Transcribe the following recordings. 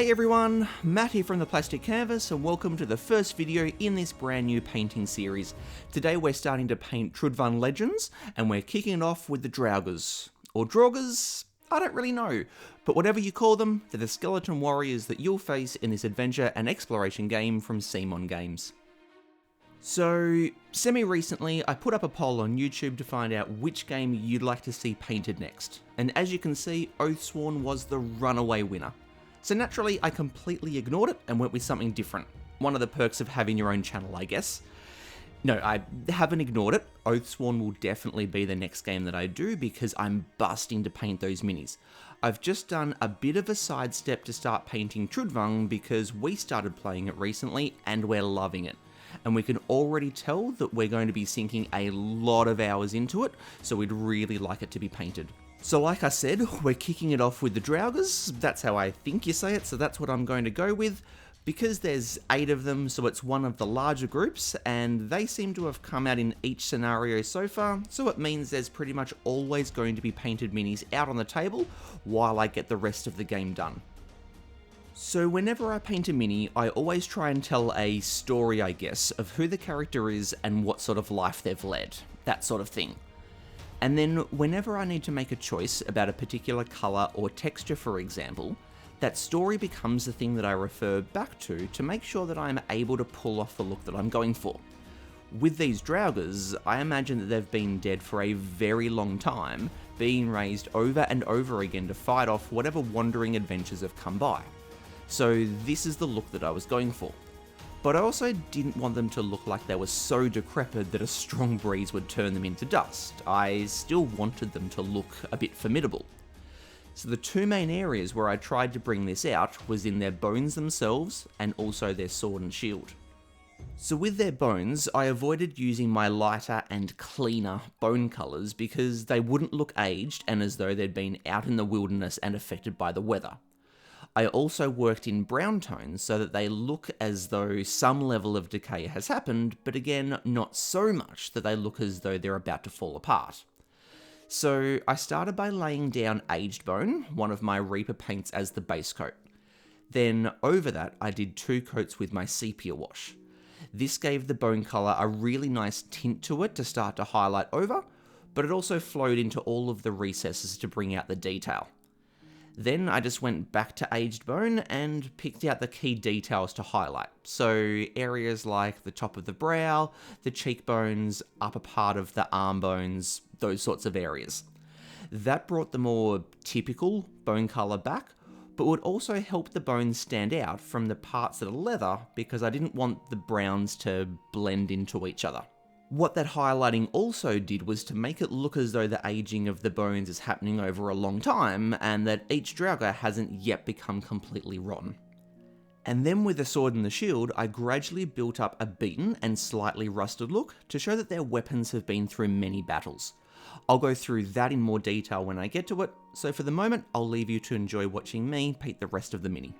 Hey everyone, Matt here from the Plastic Canvas and welcome to the first video in this brand new painting series. Today we're starting to paint Trudvang Legends and we're kicking it off with the Draugrs. Or Draugrs? I don't really know, but whatever you call them, they're the skeleton warriors that you'll face in this adventure and exploration game from Simon Games. So, semi-recently, I put up a poll on YouTube to find out which game you'd like to see painted next, and as you can see, Oathsworn was the runaway winner. So naturally, I completely ignored it and went with something different. One of the perks of having your own channel, I guess. No, I haven't ignored it. Oathsworn will definitely be the next game that I do because I'm busting to paint those minis. I've just done a bit of a sidestep to start painting Trudvang because we started playing it recently and we're loving it. And we can already tell that we're going to be sinking a lot of hours into it, so we'd really like it to be painted. So like I said, we're kicking it off with the Draugrs. That's how I think you say it, so that's what I'm going to go with. Because there's 8 of them, so it's one of the larger groups, and they seem to have come out in each scenario so far, so it means there's pretty much always going to be painted minis out on the table while I get the rest of the game done. So whenever I paint a mini, I always try and tell a story, I guess, of who the character is and what sort of life they've led, that sort of thing. And then whenever I need to make a choice about a particular colour or texture, for example, that story becomes the thing that I refer back to make sure that I'm able to pull off the look that I'm going for. With these Draugrs, I imagine that they've been dead for a very long time, being raised over and over again to fight off whatever wandering adventures have come by. So this is the look that I was going for. But I also didn't want them to look like they were so decrepit that a strong breeze would turn them into dust. I still wanted them to look a bit formidable. So the 2 main areas where I tried to bring this out was in their bones themselves and also their sword and shield. So with their bones, I avoided using my lighter and cleaner bone colours because they wouldn't look aged and as though they'd been out in the wilderness and affected by the weather. I also worked in brown tones so that they look as though some level of decay has happened, but again, not so much that they look as though they're about to fall apart. So I started by laying down aged bone, one of my Reaper paints, as the base coat. Then over that, I did 2 coats with my sepia wash. This gave the bone colour a really nice tint to it to start to highlight over, but it also flowed into all of the recesses to bring out the detail. Then I just went back to aged bone and picked out the key details to highlight. So areas like the top of the brow, the cheekbones, upper part of the arm bones, those sorts of areas. That brought the more typical bone colour back, but would also help the bones stand out from the parts that are leather because I didn't want the browns to blend into each other. What that highlighting also did was to make it look as though the aging of the bones is happening over a long time and that each Draugr hasn't yet become completely rotten. And then with the sword and the shield, I gradually built up a beaten and slightly rusted look to show that their weapons have been through many battles. I'll go through that in more detail when I get to it, so for the moment I'll leave you to enjoy watching me paint the rest of the mini.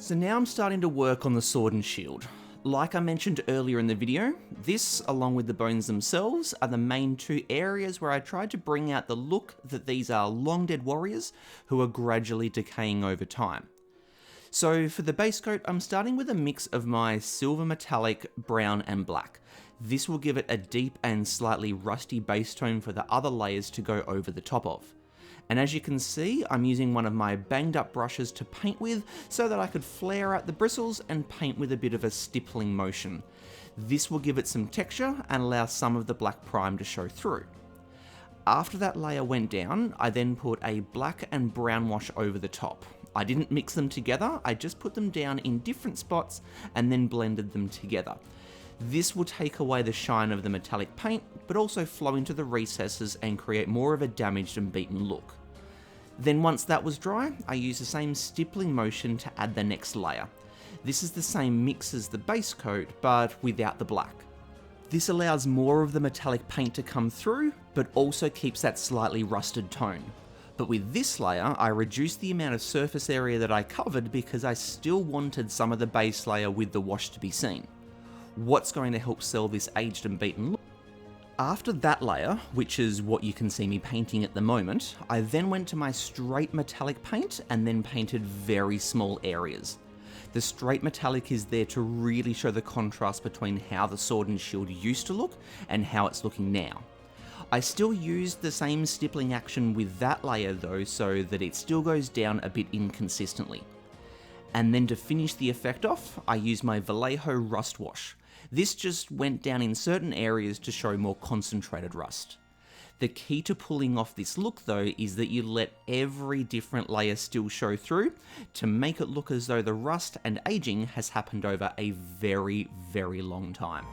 So now I'm starting to work on the sword and shield. Like I mentioned earlier in the video, this, along with the bones themselves, are the main two areas where I tried to bring out the look that these are long dead warriors who are gradually decaying over time. So for the base coat, I'm starting with a mix of my silver metallic, brown and black. This will give it a deep and slightly rusty base tone for the other layers to go over the top of. And as you can see, I'm using one of my banged up brushes to paint with so that I could flare out the bristles and paint with a bit of a stippling motion. This will give it some texture and allow some of the black prime to show through. After that layer went down, I then put a black and brown wash over the top. I didn't mix them together, I just put them down in different spots and then blended them together. This will take away the shine of the metallic paint, but also flow into the recesses and create more of a damaged and beaten look. Then once that was dry, I used the same stippling motion to add the next layer. This is the same mix as the base coat, but without the black. This allows more of the metallic paint to come through, but also keeps that slightly rusted tone. But with this layer, I reduced the amount of surface area that I covered because I still wanted some of the base layer with the wash to be seen. What's going to help sell this aged and beaten look? After that layer, which is what you can see me painting at the moment, I then went to my straight metallic paint and then painted very small areas. The straight metallic is there to really show the contrast between how the sword and shield used to look and how it's looking now. I still used the same stippling action with that layer though, so that it still goes down a bit inconsistently. And then to finish the effect off, I used my Vallejo rust wash. This just went down in certain areas to show more concentrated rust. The key to pulling off this look though is that you let every different layer still show through to make it look as though the rust and aging has happened over a very, very long time.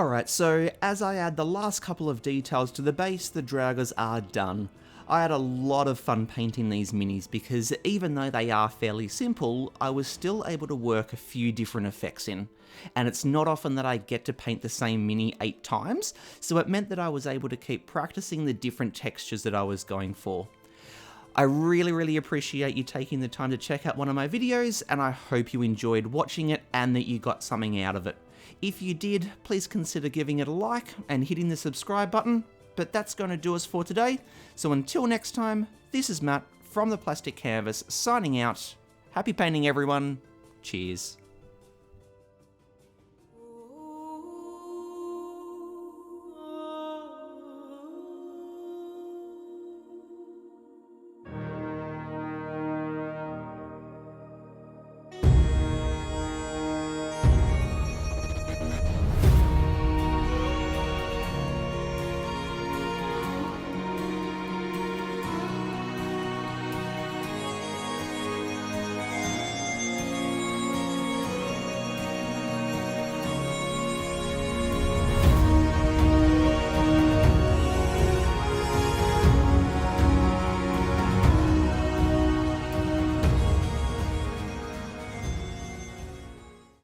Alright, so as I add the last couple of details to the base, the Draugrs are done. I had a lot of fun painting these minis because even though they are fairly simple, I was still able to work a few different effects in. And it's not often that I get to paint the same mini 8 times, so it meant that I was able to keep practicing the different textures that I was going for. I really appreciate you taking the time to check out one of my videos, and I hope you enjoyed watching it and that you got something out of it. If you did, please consider giving it a like and hitting the subscribe button, but that's going to do us for today. So until next time, this is Matt from the Plastic Canvas signing out. Happy painting everyone, cheers.